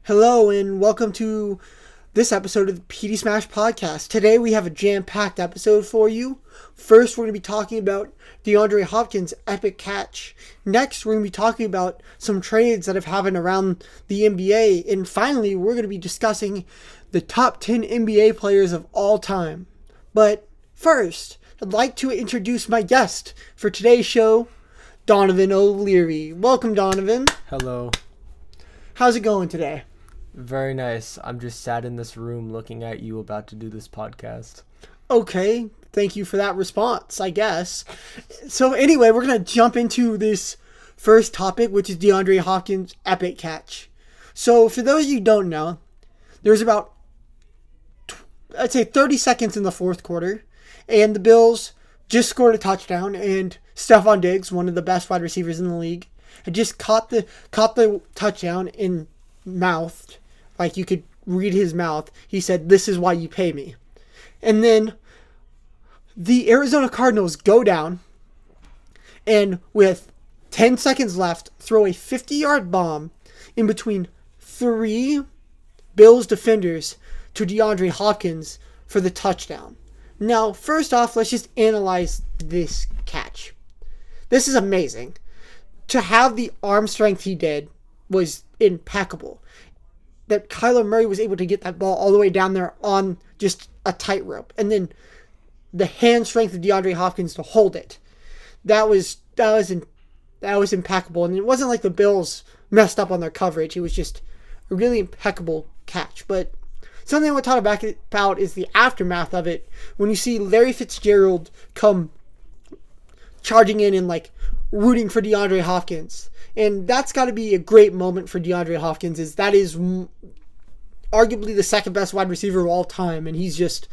Hello and welcome to this episode of the PD Smash Podcast. Today we have a jam-packed episode for you. First, we're going to be talking about DeAndre Hopkins' epic catch. Next, we're going to be talking about some trades that have happened around the NBA. And finally, we're going to be discussing the top 10 NBA players of all time. But first, I'd like to introduce my guest for today's show, Donovan O'Leary. Welcome, Donovan. Hello. How's it going today? Very nice. I'm just sat in this room looking at you about to do this podcast. Okay, thank you for that response, I guess. So anyway, we're going to jump into this first topic, which is DeAndre Hopkins' epic catch. So for those of you who don't know, there's about, I'd say 30 seconds in the fourth quarter, and the Bills just scored a touchdown, and Stephon Diggs, one of the best wide receivers in the league, had just caught the touchdown and mouthed, like you could read his mouth. He said, "This is why you pay me." And then the Arizona Cardinals go down and with 10 seconds left, throw a 50-yard bomb in between three Bills defenders to DeAndre Hopkins for the touchdown. Now, first off, let's just analyze this catch. This is amazing. To have the arm strength he did was impeccable. That Kyler Murray was able to get that ball all the way down there on just a tightrope. And then the hand strength of DeAndre Hopkins to hold it. That was impeccable. And it wasn't like the Bills messed up on their coverage. It was just a really impeccable catch. But something I want to talk about is the aftermath of it. When you see Larry Fitzgerald come charging in and like rooting for DeAndre Hopkins. And that's got to be a great moment for DeAndre Hopkins. That is arguably the second best wide receiver of all time. And he's just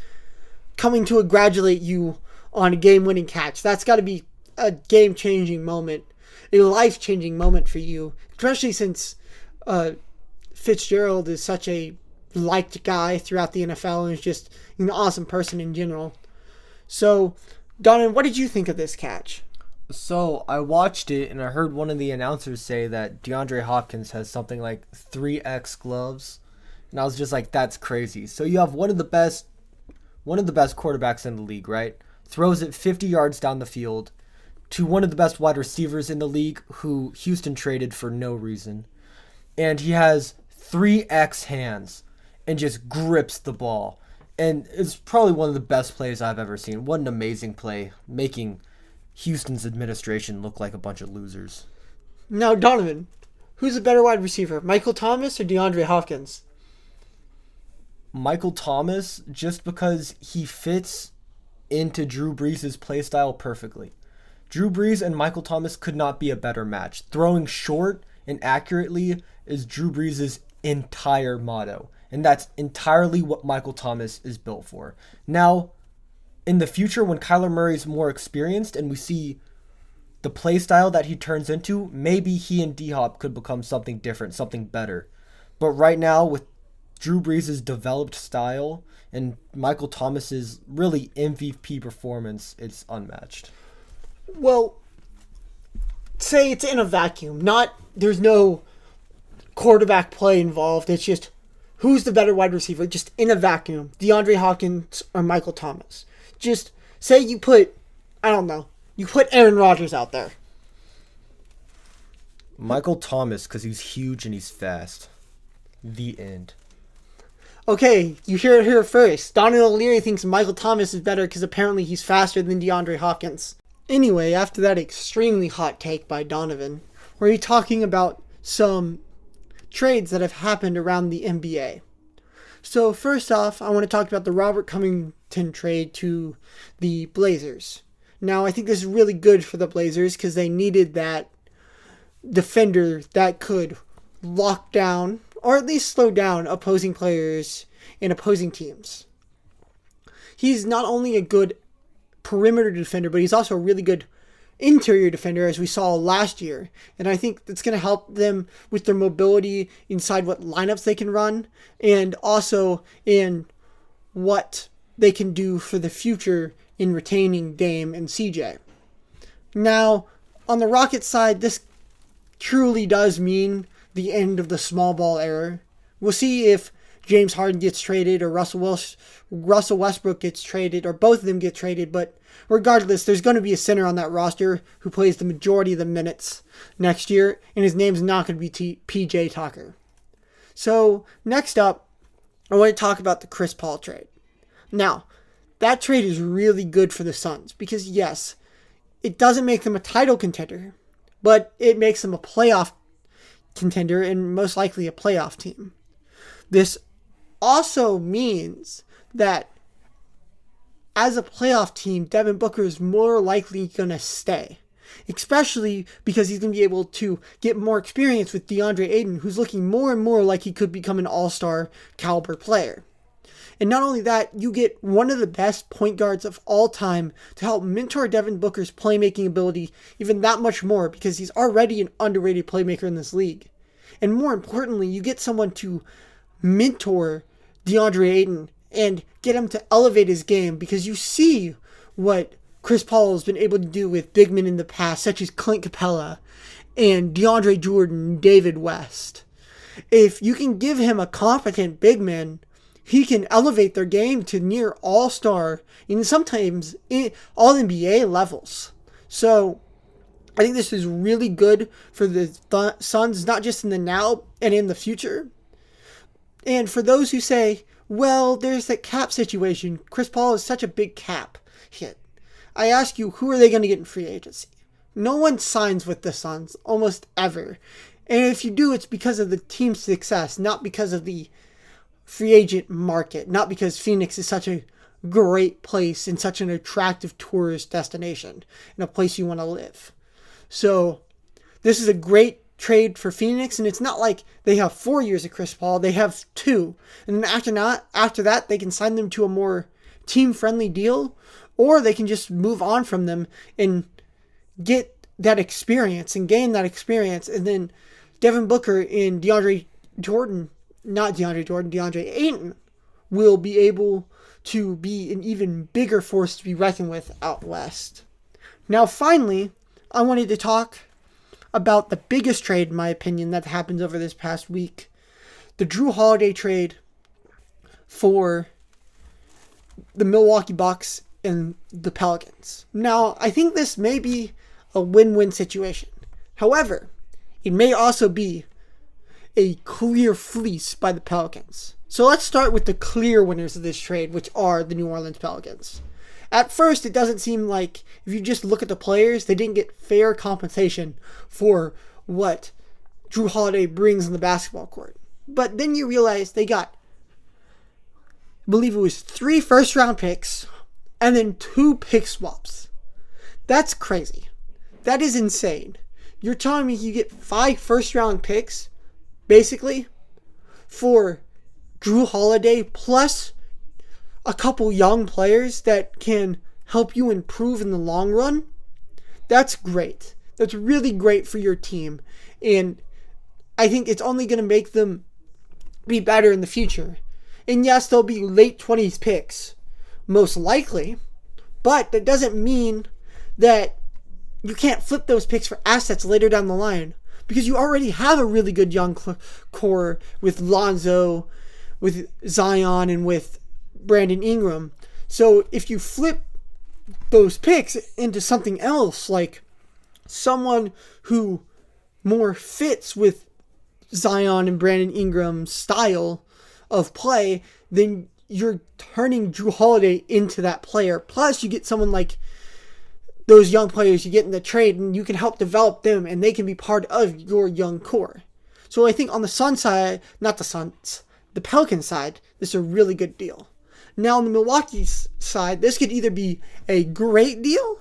coming to congratulate you on a game-winning catch. That's got to be a game-changing moment. A life-changing moment for you. Especially since Fitzgerald is such a liked guy throughout the NFL and is just an awesome person in general. So, Donovan, what did you think of this catch? So, I watched it and I heard one of the announcers say that DeAndre Hopkins has something like 3x gloves. And I was just like, that's crazy. So you have one of the best quarterbacks in the league, right? Throws it 50 yards down the field to one of the best wide receivers in the league who Houston traded for no reason. And he has 3x hands and just grips the ball. And it's probably one of the best plays I've ever seen. What an amazing play, making Houston's administration look like a bunch of losers. Now, Donovan, who's a better wide receiver, Michael Thomas or DeAndre Hopkins? Michael Thomas, just because he fits into Drew Brees' play style perfectly. Drew Brees and Michael Thomas could not be a better match. Throwing short and accurately is Drew Brees' entire motto. And that's entirely what Michael Thomas is built for. Now, in the future, when Kyler Murray's more experienced and we see the play style that he turns into, maybe he and D-Hop could become something different, something better. But right now, with Drew Brees' developed style and Michael Thomas's really MVP performance, it's unmatched. Well, say it's in a vacuum. There's no quarterback play involved. It's just who's the better wide receiver, just in a vacuum. DeAndre Hopkins or Michael Thomas. Just say you put Aaron Rodgers out there. Michael Thomas, because he's huge and he's fast. The end. Okay, you hear it here first. Donovan O'Leary thinks Michael Thomas is better because apparently he's faster than DeAndre Hopkins. Anyway, after that extremely hot take by Donovan, we're talking about some trades that have happened around the NBA. So first off, I want to talk about the Robert Covington trade to the Blazers. Now, I think this is really good for the Blazers because they needed that defender that could lock down or at least slow down opposing players and opposing teams. He's not only a good perimeter defender, but he's also a really good interior defender, as we saw last year. And I think that's going to help them with their mobility inside what lineups they can run and also in what they can do for the future in retaining Dame and CJ. Now, on the Rockets side, this truly does mean the end of the small ball era, We'll see if James Harden gets traded or Russell Westbrook gets traded or both of them get traded. But regardless, there's going to be a center on that roster who plays the majority of the minutes next year, and his name's not going to be PJ Tucker. So next up, I want to talk about the Chris Paul trade. Now, that trade is really good for the Suns because, yes, it doesn't make them a title contender, but it makes them a playoff contender and most likely a playoff team. This also means that as a playoff team, Devin Booker is more likely going to stay, especially because he's going to be able to get more experience with DeAndre Ayton, who's looking more and more like he could become an all-star caliber player. And not only that, you get one of the best point guards of all time to help mentor Devin Booker's playmaking ability even that much more because he's already an underrated playmaker in this league. And more importantly, you get someone to mentor DeAndre Ayton and get him to elevate his game because you see what Chris Paul has been able to do with big men in the past, such as Clint Capella and DeAndre Jordan, David West. If you can give him a competent big man, he can elevate their game to near all-star and sometimes all-NBA levels. So I think this is really good for the Suns, not just in the now and in the future. And for those who say, well, there's that cap situation. Chris Paul is such a big cap hit. I ask you, who are they going to get in free agency? No one signs with the Suns almost ever. And if you do, it's because of the team's success, not because of the free agent market, not because Phoenix is such a great place and such an attractive tourist destination and a place you want to live. So this is a great trade for Phoenix, and it's not like they have 4 years of Chris Paul, they have 2. And then after that, they can sign them to a more team-friendly deal, or they can just move on from them and get that experience and gain that experience. And then Devin Booker and DeAndre Ayton will be able to be an even bigger force to be reckoned with out west. Now, finally, I wanted to talk about the biggest trade, in my opinion, that happened over this past week. The Jrue Holiday trade for the Milwaukee Bucks and the Pelicans. Now, I think this may be a win-win situation. However, it may also be a clear fleece by the Pelicans. So let's start with the clear winners of this trade, which are the New Orleans Pelicans. At first, it doesn't seem like, if you just look at the players, they didn't get fair compensation for what Jrue Holiday brings in the basketball court. But then you realize they got, I believe it was 3 first-round picks and then 2 pick swaps. That's crazy. That is insane. You're telling me you get 5 first-round picks, basically, for Jrue Holiday plus a couple young players that can help you improve in the long run? That's great. That's really great for your team. And I think it's only going to make them be better in the future. And yes, they'll be late 20s picks, most likely. But that doesn't mean that you can't flip those picks for assets later down the line. Because you already have a really good young core with Lonzo, with Zion, and with Brandon Ingram. So if you flip those picks into something else, like someone who more fits with Zion and Brandon Ingram's style of play, then you're turning Jrue Holiday into that player. Plus, you get someone like those young players you get in the trade, and you can help develop them, and they can be part of your young core. So I think on the Suns side, the Pelicans side, this is a really good deal. Now, on the Milwaukee side, this could either be a great deal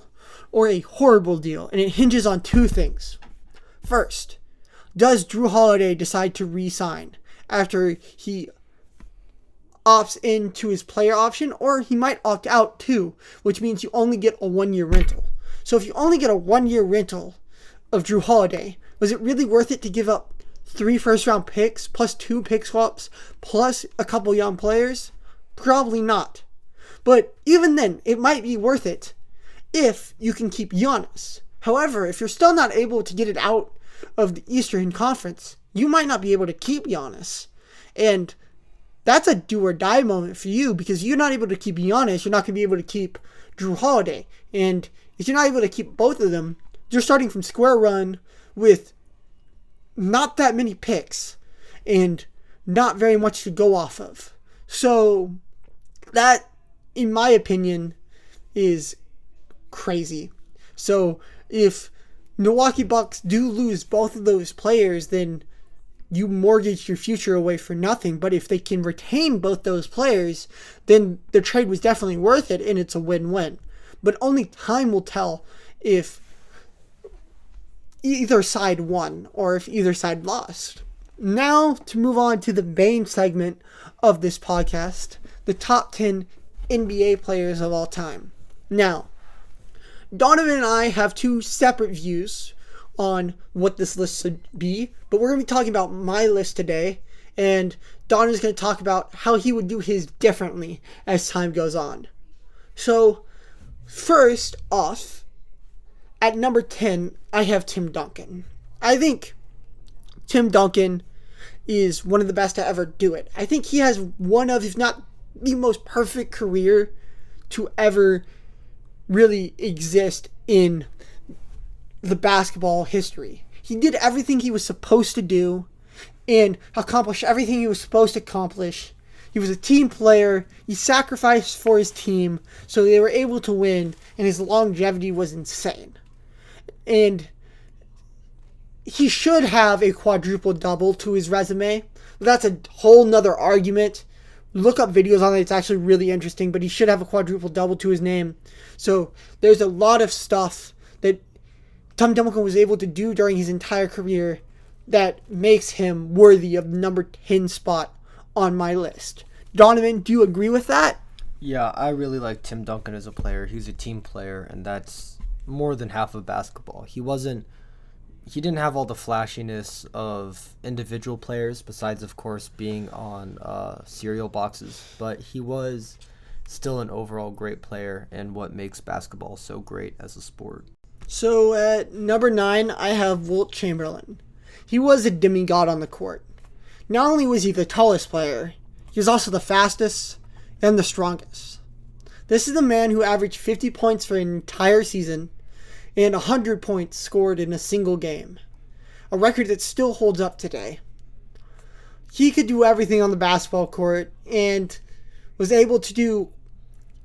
or a horrible deal, and it hinges on 2 things. First, does Jrue Holiday decide to re-sign after he opts into his player option, or he might opt out too, which means you only get a 1-year rental. So if you only get a 1-year rental of Jrue Holiday, was it really worth it to give up 3 first-round picks plus 2 pick swaps plus a couple young players? Probably not. But even then, it might be worth it if you can keep Giannis. However, if you're still not able to get it out of the Eastern Conference, you might not be able to keep Giannis. And that's a do or die moment for you because you're not able to keep Giannis. You're not going to be able to keep Drew Holiday. And if you're not able to keep both of them, you're starting from square one with not that many picks and not very much to go off of. So that, in my opinion, is crazy. So if Milwaukee Bucks do lose both of those players, then you mortgage your future away for nothing. But if they can retain both those players, then the trade was definitely worth it and it's a win-win. But only time will tell if either side won or if either side lost. Now to move on to the main segment of this podcast, the top 10 NBA players of all time. Now, Donovan and I have two separate views on what this list should be, but we're going to be talking about my list today, and Donovan's going to talk about how he would do his differently as time goes on. So, first off, at number 10, I have Tim Duncan. I think Tim Duncan is one of the best to ever do it. I think he has one of, if not the most perfect career to ever really exist in the basketball history. He did everything he was supposed to do and accomplished everything he was supposed to accomplish. He was a team player. He sacrificed for his team so they were able to win, and his longevity was insane. And he should have a quadruple double to his resume. That's a whole nother argument. Look up videos on it. It's actually really interesting, but he should have a quadruple double to his name. So there's a lot of stuff that Tim Duncan was able to do during his entire career that makes him worthy of the number 10 spot on my list. Donovan, do you agree with that? Yeah, I really like Tim Duncan as a player. He's a team player, and that's more than half of basketball. He didn't have all the flashiness of individual players, besides, of course, being on cereal boxes, but he was still an overall great player and what makes basketball so great as a sport. So at number 9, I have Wilt Chamberlain. He was a demigod on the court. Not only was he the tallest player, he was also the fastest and the strongest. This is the man who averaged 50 points for an entire season and 100 points scored in a single game, a record that still holds up today. He could do everything on the basketball court and was able to do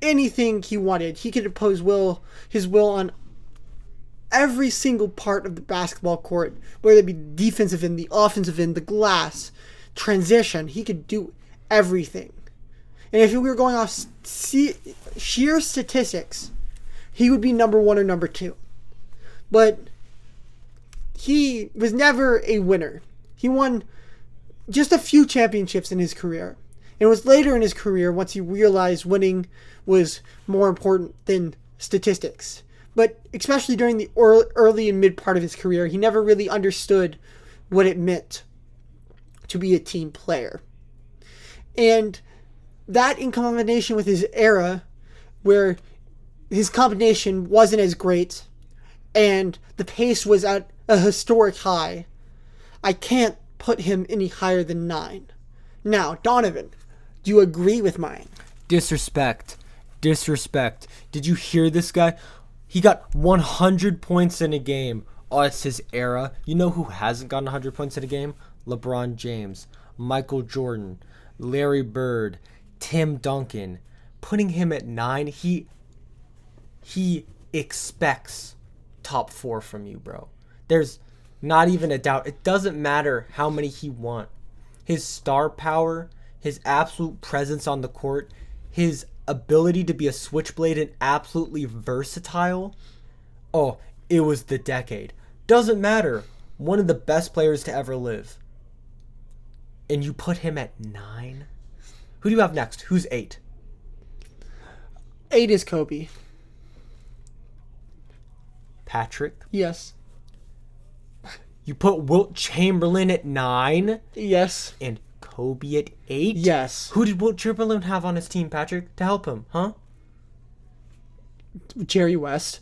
anything he wanted. He could impose his will on every single part of the basketball court, whether it be defensive end, the offensive end, the glass, transition. He could do everything. And if we were going off sheer statistics, he would be number 1 or number 2. But he was never a winner. He won just a few championships in his career. And it was later in his career, once he realized winning was more important than statistics. But especially during the early and mid part of his career, he never really understood what it meant to be a team player. And that in combination with his era, where his combination wasn't as great, and the pace was at a historic high, I can't put him any higher than 9. Now, Donovan, do you agree with mine? Disrespect. Did you hear this guy? He got 100 points in a game. Oh, it's his era. You know who hasn't gotten 100 points in a game? LeBron James, Michael Jordan, Larry Bird, Tim Duncan. Putting him at 9, he expects top 4 from you, bro. There's not even a doubt. It doesn't matter how many he wants. His star power, his absolute presence on the court, his ability to be a switchblade and absolutely versatile. Oh, it was the decade. Doesn't matter. One of the best players to ever live. And you put him at 9? Who do you have next? Who's 8? 8 is Kobe. Patrick? Yes. You put Wilt Chamberlain at 9? Yes. And Kobe at 8? Yes. Who did Wilt Chamberlain have on his team, Patrick, to help him, huh? Jerry West.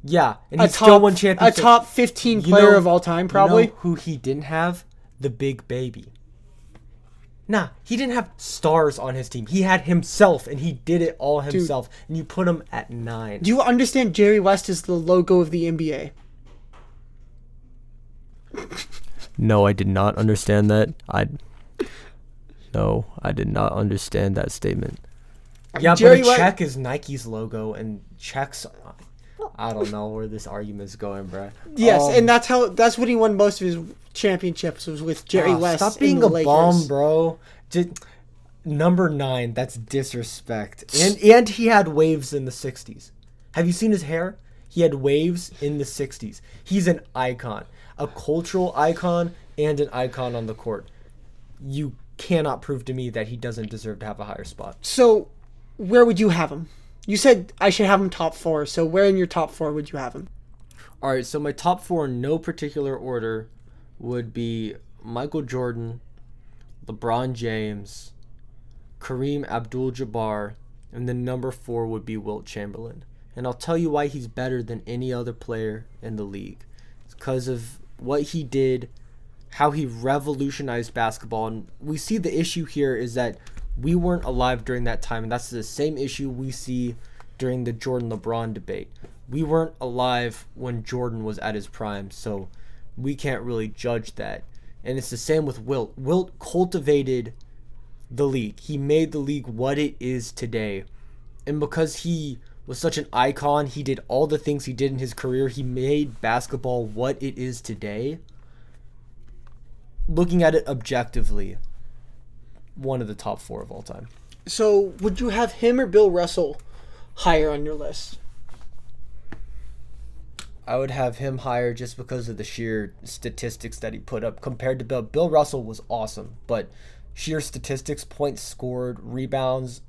Yeah, and he still won championships. A top 15 player of all time, probably. You know who he didn't have? The Big Baby. Nah, he didn't have stars on his team. He had himself, and he did it all himself. And you put him at 9. Do you understand Jerry West is the logo of the NBA? No, I did not understand that. No, I did not understand that statement. Yeah, Jerry but a West- check is Nike's logo, and checks. I don't know where this argument's going, bruh. Yes, and that's when he won most of his championships was with Jerry West. Stop and being the a Lakers. bum, bro. Number 9, that's disrespect. And he had waves in the 60s. Have you seen his hair? He had waves in the 60s. He's an icon, a cultural icon, and an icon on the court. You cannot prove to me that he doesn't deserve to have a higher spot. So, where would you have him? You said I should have him top 4. So, where in your top 4 would you have him? All right, so my top 4 in no particular order would be Michael Jordan, LeBron James, Kareem Abdul-Jabbar, and then number 4 would be Wilt Chamberlain. And I'll tell you why he's better than any other player in the league. It's because of what he did, how he revolutionized basketball. And we see the issue here is that we weren't alive during that time, and that's the same issue we see during the Jordan-LeBron debate. We weren't alive when Jordan was at his prime, so we can't really judge that. And it's the same with Wilt. Wilt cultivated the league. He made the league what it is today. And because he was such an icon, he did all the things he did in his career. He made basketball what it is today. Looking at it objectively, one of the top 4 of all time. So, would you have him or Bill Russell higher on your list? I would have him higher just because of the sheer statistics that he put up compared to Bill. Bill Russell was awesome, but sheer statistics, points scored, rebounds,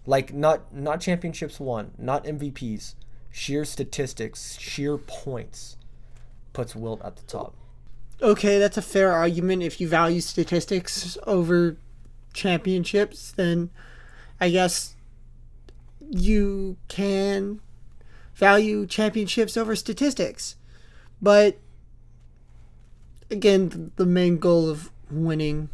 like not championships won, not MVPs, sheer statistics, sheer points puts Wilt at the top. Okay, that's a fair argument. If you value statistics over championships, then I guess you can value championships over statistics. But again, the main goal of winning,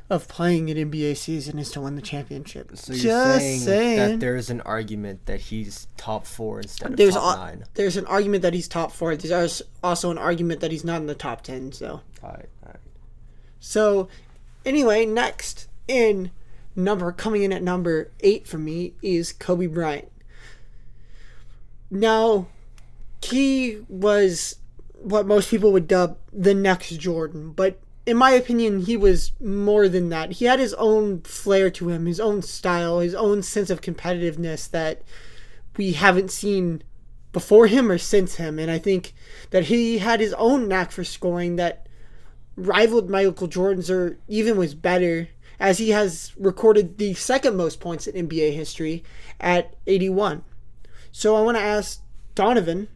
of playing an NBA season, is to win the championship. So you're saying that there's an argument that he's top 4 instead of top 9. There's an argument that he's top 4. There's also an argument that he's not in the top 10. So. All right. So, anyway, next coming in at number 8 for me is Kobe Bryant. Now, he was what most people would dub the next Jordan, but in my opinion, he was more than that. He had his own flair to him, his own style, his own sense of competitiveness that we haven't seen before him or since him. And I think that he had his own knack for scoring that rivaled Michael Jordan's or even was better, as he has recorded the second most points in NBA history at 81. So I want to ask Donovan,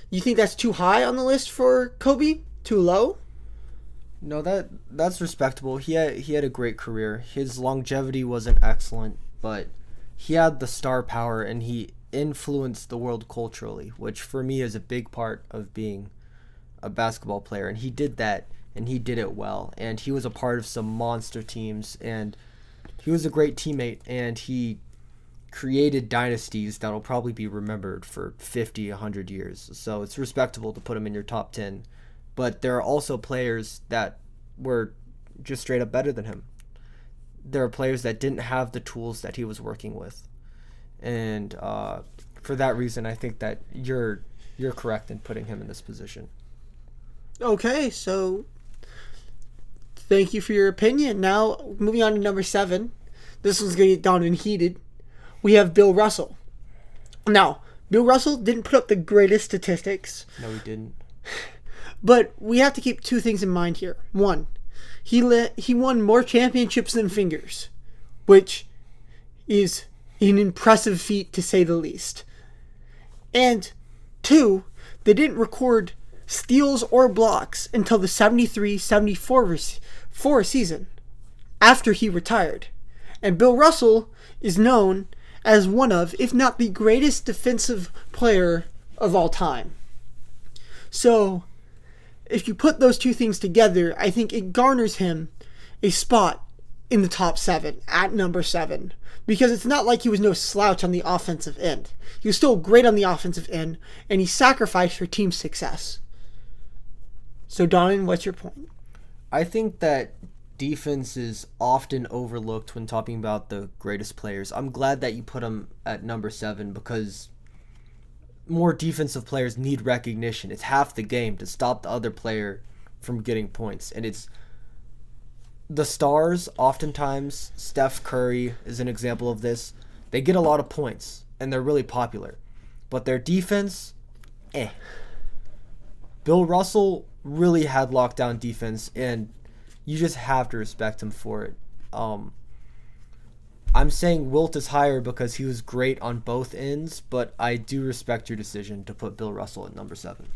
you think that's too high on the list for Kobe? Too low? No, that's respectable. He had a great career. His longevity wasn't excellent, but he had the star power and he influenced the world culturally, which for me is a big part of being a basketball player. And he did that, and he did it well. And he was a part of some monster teams, and he was a great teammate, and he created dynasties that'll probably be remembered for 50, 100 years. So it's respectable to put him in your top 10. But there are also players that were just straight up better than him. There are players that didn't have the tools that he was working with. And for that reason, I think that you're correct in putting him in this position. Okay, so thank you for your opinion. Now, moving on to number 7. This one's going to get down and heated. We have Bill Russell. Now, Bill Russell didn't put up the greatest statistics. No, he didn't. But we have to keep two things in mind here. One, he won more championships than fingers, which is an impressive feat to say the least. And 2, they didn't record steals or blocks until the 73-74 season, after he retired. And Bill Russell is known as one of, if not the greatest defensive player of all time. So, if you put those two things together, I think it garners him a spot in the top 7 at number 7, because it's not like he was no slouch on the offensive end. He was still great on the offensive end, and he sacrificed for team success. So, Donovan, what's your point? I think that defense is often overlooked when talking about the greatest players. I'm glad that you put him at number 7 because more defensive players need recognition. It's half the game to stop the other player from getting points. And it's the stars, oftentimes, Steph Curry is an example of this. They get a lot of points and they're really popular. But their defense, Bill Russell really had lockdown defense, and you just have to respect him for it. I'm saying Wilt is higher because he was great on both ends, but I do respect your decision to put Bill Russell at number 7.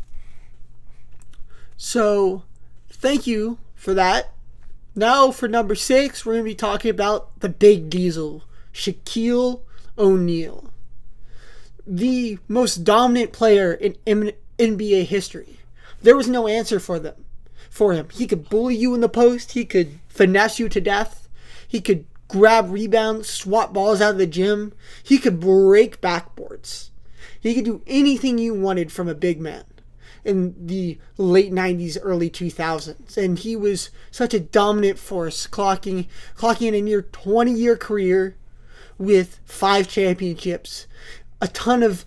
So, thank you for that. Now for number 6, we're going to be talking about the Big Diesel, Shaquille O'Neal. The most dominant player in NBA history. There was no answer for him. He could bully you in the post. He could finesse you to death. He could grab rebounds, swat balls out of the gym. He could break backboards. He could do anything you wanted from a big man in the late 90s, early 2000s. And he was such a dominant force, clocking in a near 20-year career with 5 championships, a ton of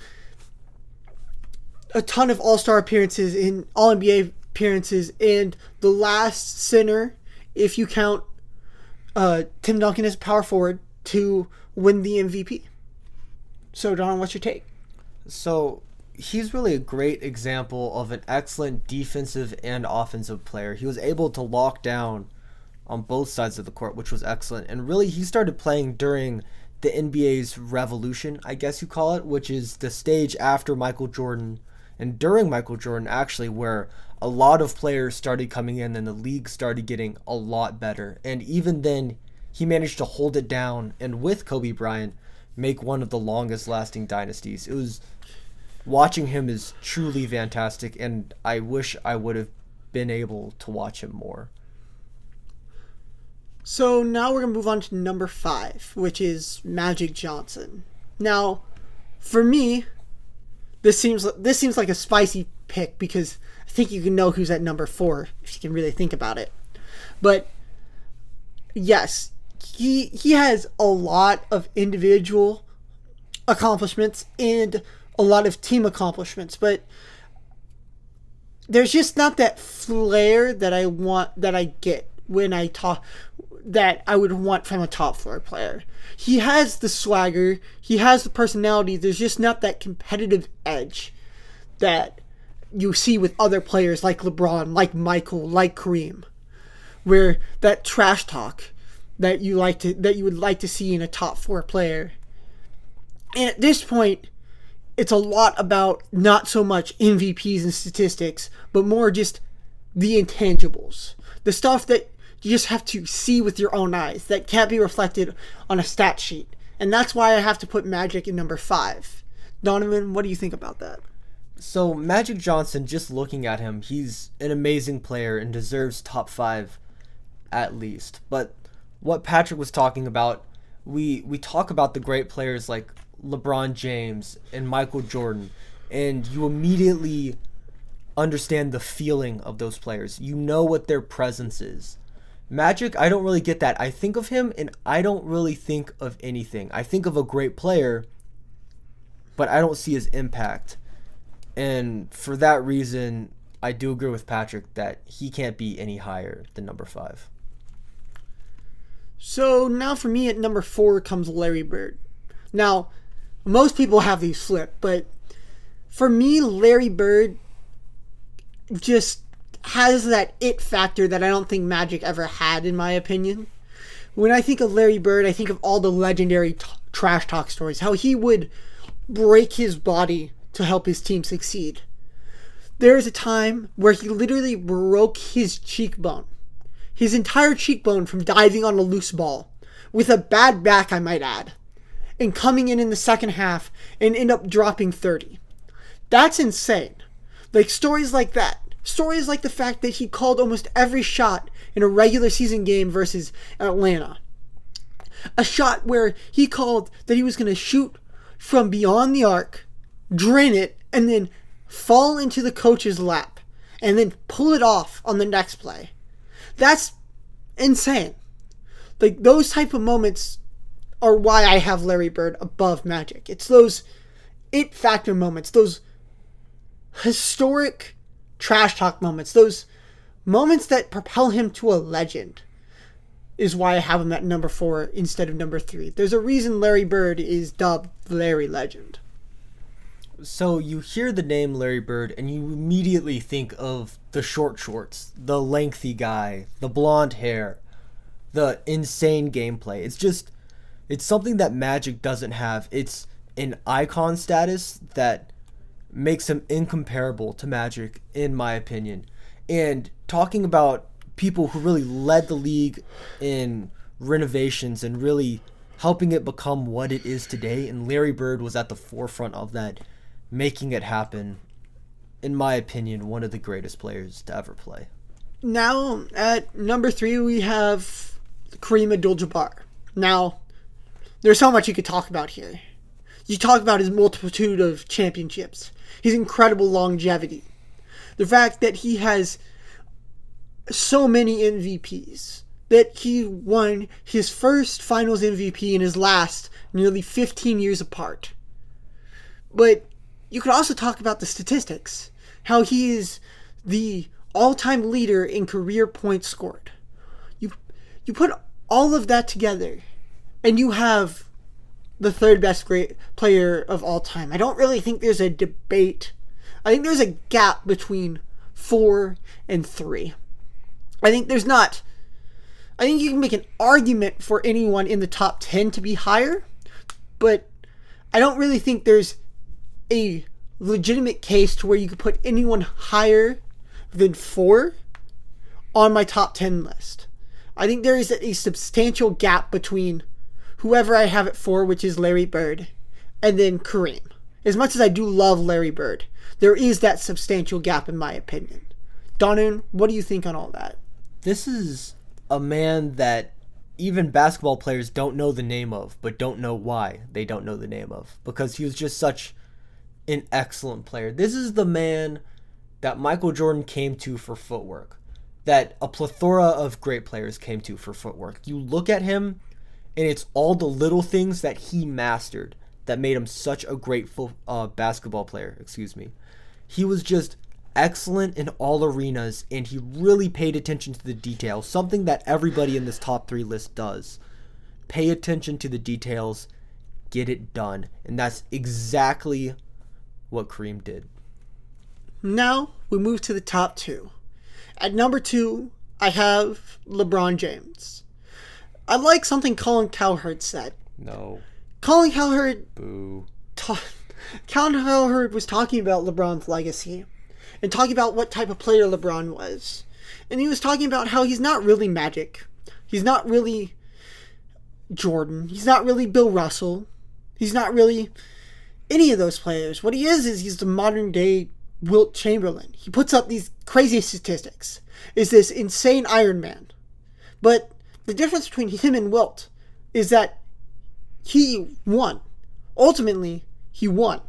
All-Star appearances, in All-NBA appearances, and the last center, if you count Tim Duncan as power forward, to win the MVP. So, Don, what's your take? So, he's really a great example of an excellent defensive and offensive player. He was able to lock down on both sides of the court, which was excellent. And really, he started playing during the NBA's revolution, I guess you call it, which is the stage after Michael Jordan and during Michael Jordan, actually, where a lot of players started coming in and the league started getting a lot better. And even then, he managed to hold it down and with Kobe Bryant, make one of the longest lasting dynasties. It was, watching him is truly fantastic, and I wish I would have been able to watch him more. So now we're going to move on to number 5, which is Magic Johnson. Now, for me, this seems like a spicy pick because I think you can know who's at number 4 if you can really think about it. But yes, he has a lot of individual accomplishments and a lot of team accomplishments, but there's just not that flair that I get when I talk, that I would want from a top floor player. He has the swagger, he has the personality, there's just not that competitive edge that you see with other players like LeBron, like Michael, like Kareem, where that trash talk that you would like to see in a top 4 player. And at this point, it's a lot about not so much MVPs and statistics, but more just the intangibles. The stuff that you just have to see with your own eyes, that can't be reflected on a stat sheet. And that's why I have to put Magic in number 5. Donovan, what do you think about that? So Magic Johnson, just looking at him, he's an amazing player and deserves top 5 at least. But what Patrick was talking about, we talk about the great players like LeBron James and Michael Jordan, and you immediately understand the feeling of those players. You know what their presence is. Magic, I don't really get that. I think of him and I don't really think of anything. I think of a great player, but I don't see his impact. And for that reason, I do agree with Patrick that he can't be any higher than number 5. So now for me at number 4 comes Larry Bird. Now, most people have these flipped, but for me, Larry Bird just has that it factor that I don't think Magic ever had, in my opinion. When I think of Larry Bird, I think of all the legendary trash talk stories, how he would break his body to help his team succeed. There is a time where he literally broke his cheekbone, his entire cheekbone, from diving on a loose ball, with a bad back, I might add, and coming in the second half and end up dropping 30. That's insane. Like, stories like that. Stories like the fact that he called almost every shot in a regular season game versus Atlanta. A shot where he called that he was going to shoot from beyond the arc, drain it, and then fall into the coach's lap, and then pull it off on the next play. That's insane. Like, those type of moments are why I have Larry Bird above Magic. It's those it factor moments, those historic trash talk moments, those moments that propel him to a legend is why I have him at number 4 instead of number 3. There's a reason Larry Bird is dubbed Larry Legend. So you hear the name Larry Bird and you immediately think of the short shorts, the lengthy guy, the blonde hair, the insane gameplay. It's something that Magic doesn't have. It's an icon status that makes him incomparable to Magic, in my opinion. And talking about people who really led the league in renovations and really helping it become what it is today, and Larry Bird was at the forefront of that, making it happen. In my opinion, one of the greatest players to ever play. Now, at number 3, we have Kareem Abdul-Jabbar. Now, there's so much you could talk about here. You talk about his multitude of championships, his incredible longevity, the fact that he has so many MVPs, that he won his first finals MVP and his last nearly 15 years apart. But you could also talk about the statistics, how he is the all-time leader in career points scored. You put all of that together, and you have the third best great player of all time. I don't really think there's a debate. I think there's a gap between 4 and 3. I think there's not. I think you can make an argument for anyone in the top 10 to be higher, but I don't really think there's a legitimate case to where you could put anyone higher than 4 on my top 10 list. I think there is a substantial gap between whoever I have at 4, which is Larry Bird, and then Kareem. As much as I do love Larry Bird, there is that substantial gap in my opinion. Donun, what do you think on all that? This is a man that even basketball players don't know the name of, but don't know why they don't know the name of, because he was just such an excellent player. This is the man that Michael Jordan came to for footwork, that a plethora of great players came to for footwork. You look at him, and it's all the little things that he mastered that made him such a great basketball player. He was just excellent in all arenas, and he really paid attention to the details, something that everybody in this top 3 list does. Pay attention to the details, get it done, and that's exactly what Kareem did. Now we move to the top 2. At number 2, I have LeBron James. I like something Colin Cowherd said. No. Colin Cowherd... Boo. Colin Cowherd was talking about LeBron's legacy and talking about what type of player LeBron was. And he was talking about how he's not really Magic. He's not really Jordan. He's not really Bill Russell. He's not really any of those players. What he is he's the modern day Wilt Chamberlain. He puts up these crazy statistics. Is this insane Iron Man. But the difference between him and Wilt is that he won. Ultimately, he won.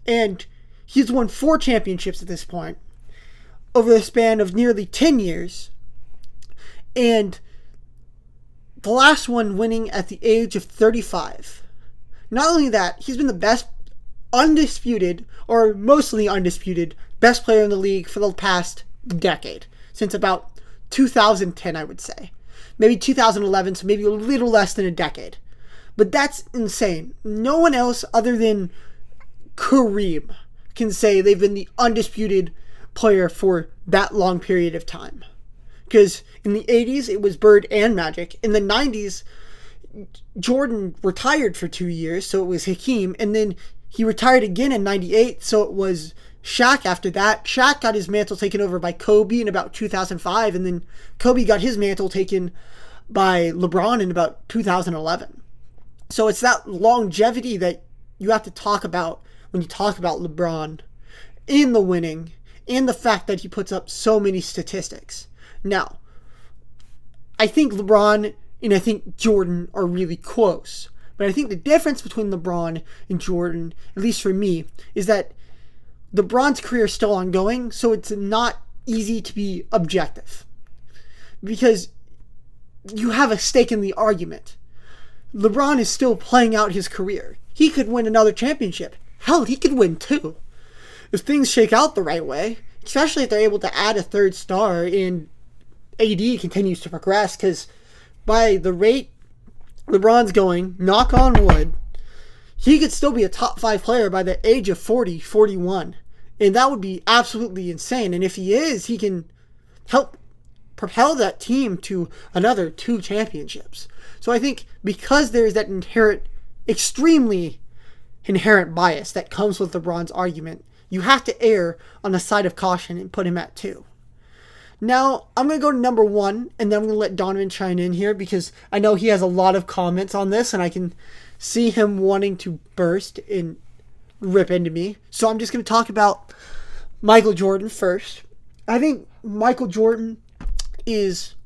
And he's won 4 championships at this point over the span of nearly 10 years. And the last one winning at the age of 35. Not only that, he's been the best undisputed, or mostly undisputed, best player in the league for the past decade. Since about 2010, I would say. Maybe 2011, so maybe a little less than a decade. But that's insane. No one else other than Kareem can say they've been the undisputed player for that long period of time. Because in the 80s, it was Bird and Magic. In the 90s, Jordan retired for 2 years, so it was Hakeem. And then he retired again in 98, so it was Shaq after that. Shaq got his mantle taken over by Kobe in about 2005, and then Kobe got his mantle taken by LeBron in about 2011. So it's that longevity that you have to talk about when you talk about LeBron in the winning and the fact that he puts up so many statistics. Now, I think LeBron and I think Jordan are really close. But I think the difference between LeBron and Jordan, at least for me, is that LeBron's career is still ongoing, so it's not easy to be objective. Because you have a stake in the argument. LeBron is still playing out his career. He could win another championship. Hell, he could win two. If things shake out the right way, especially if they're able to add a third star and AD continues to progress, because by the rate LeBron's going, knock on wood, he could still be a top 5 player by the age of 40, 41. And that would be absolutely insane. And if he is, he can help propel that team to another 2 championships. So I think because there's that extremely inherent bias that comes with LeBron's argument, you have to err on the side of caution and put him at 2. Now, I'm going to go to number 1, and then I'm going to let Donovan chime in here because I know he has a lot of comments on this, and I can see him wanting to burst and rip into me. So I'm just going to talk about Michael Jordan first. I think Michael Jordan is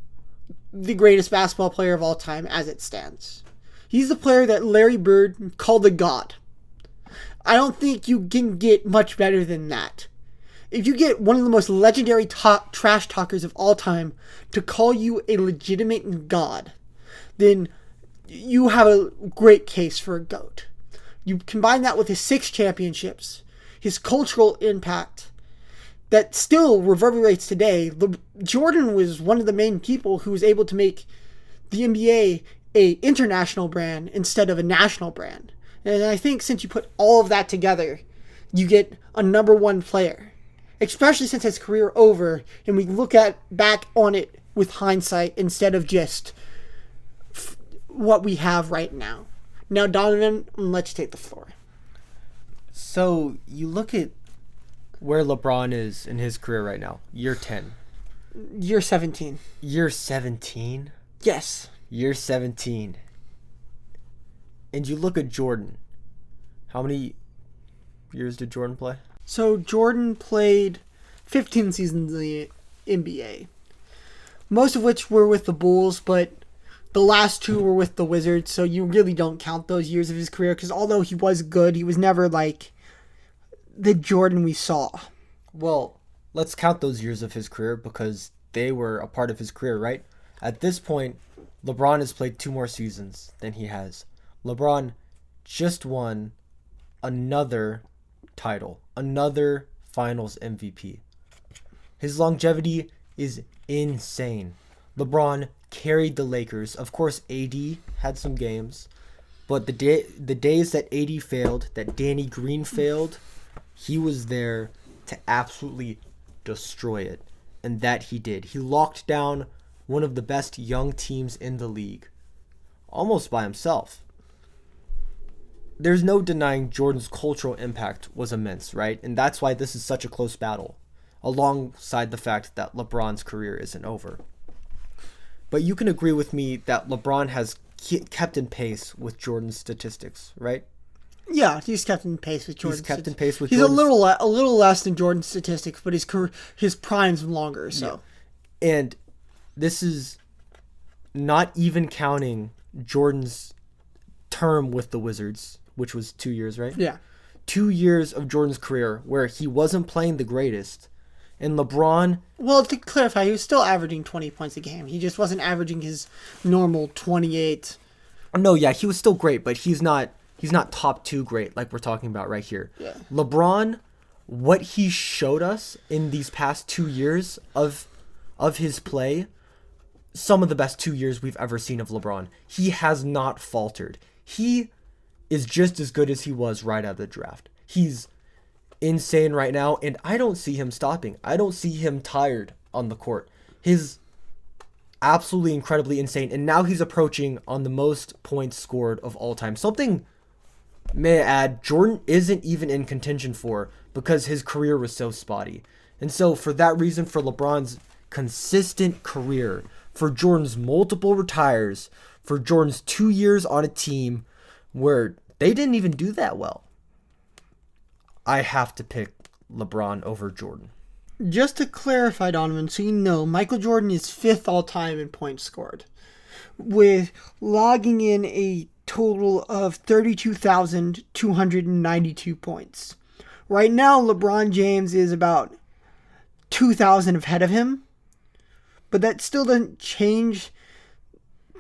the greatest basketball player of all time as it stands. He's the player that Larry Bird called the God. I don't think you can get much better than that. If you get one of the most legendary trash talkers of all time to call you a legitimate God, then you have a great case for a GOAT. You combine that with his 6 championships, his cultural impact that still reverberates today. Jordan was one of the main people who was able to make the NBA a international brand instead of a national brand. And I think since you put all of that together, you get a number 1 player, especially since his career over and we look back on it with hindsight instead of just what we have right now. Now, Donovan, let's take the floor. So you look at where LeBron is in his career right now. Year 10. Year 17. Year 17? Yes. Year 17. And you look at Jordan. How many years did Jordan play? So Jordan played 15 seasons in the NBA. Most of which were with the Bulls, but the last 2 were with the Wizards, so you really don't count those years of his career, because although he was good, he was never like the Jordan we saw. Well, let's count those years of his career because they were a part of his career, right? At this point, LeBron has played 2 more seasons than he has. LeBron just won another title, another Finals MVP. His longevity is insane. LeBron carried the Lakers. Of course, AD had some games, but the days that AD failed, that Danny Green failed, he was there to absolutely destroy it, and that he did. He locked down one of the best young teams in the league, almost by himself. There's no denying Jordan's cultural impact was immense, right? And that's why this is such a close battle, alongside the fact that LeBron's career isn't over. But you can agree with me that LeBron has kept in pace with Jordan's statistics, right? Yeah, he's kept in pace with Jordan. He's kept in pace with He's Jordan's... a little less than Jordan's statistics, but his prime's longer. So, yeah. And this is not even counting Jordan's term with the Wizards, which was 2 years, right? Yeah. 2 years of Jordan's career where he wasn't playing the greatest. And LeBron... Well, to clarify, he was still averaging 20 points a game. He just wasn't averaging his normal 28. No, yeah, he was still great, but he's not top 2 great like we're talking about right here. Yeah. LeBron, what he showed us in these past 2 years of his play, some of the best 2 years we've ever seen of LeBron. He has not faltered. He is just as good as he was right out of the draft. He's insane right now, and I don't see him stopping. I don't see him tired on the court. He's absolutely incredibly insane, and now he's approaching on the most points scored of all time. Something, may I add, Jordan isn't even in contention for because his career was so spotty. And so for that reason, for LeBron's consistent career, for Jordan's multiple retires, for Jordan's 2 years on a team where they didn't even do that well, I have to pick LeBron over Jordan. just to clarify, Donovan, so you know, Michael Jordan is 5th all-time in points scored, with logging in a total of 32,292 points. Right now, LeBron James is about 2,000 ahead of him, but that still doesn't change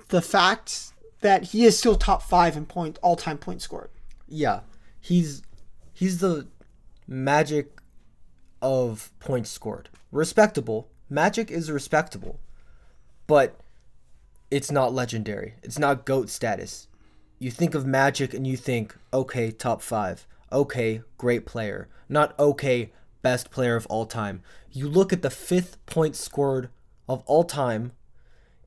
the fact that he is still top 5 in all-time points scored. Yeah, he's the Magic of points scored. Respectable. Magic is respectable, but it's not legendary. It's not GOAT status. You think of Magic and you think, okay, top 5. Okay, great player. Not okay, best player of all time. You look at the 5th point scored of all time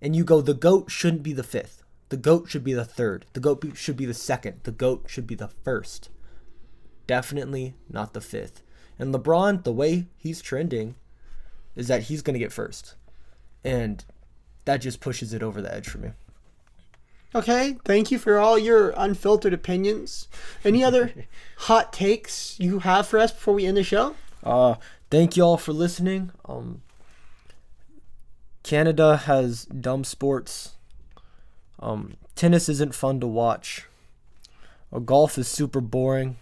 and you go, the GOAT shouldn't be the 5th. The GOAT should be the 3rd. The GOAT should be the 2nd. The GOAT should be the 1st. Definitely not the 5th. And LeBron, the way he's trending is that he's going to get 1st. And that just pushes it over the edge for me. Okay, thank you for all your unfiltered opinions. Any other hot takes you have for us before we end the show? Thank you all for listening. Canada has dumb sports. Tennis isn't fun to watch. Golf is super boring.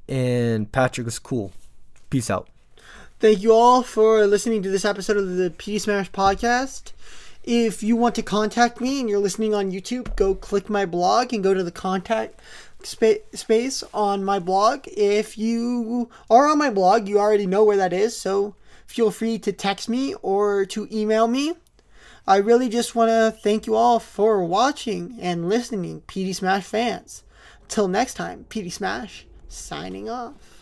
And Patrick is cool. Peace out. Thank you all for listening to this episode of the PD Smash podcast. If you want to contact me and you're listening on YouTube, go click my blog and go to the contact space on my blog. If you are on my blog, you already know where that is, so feel free to text me or to email me. I really just want to thank you all for watching and listening, PD Smash fans. Till next time, PD Smash signing off.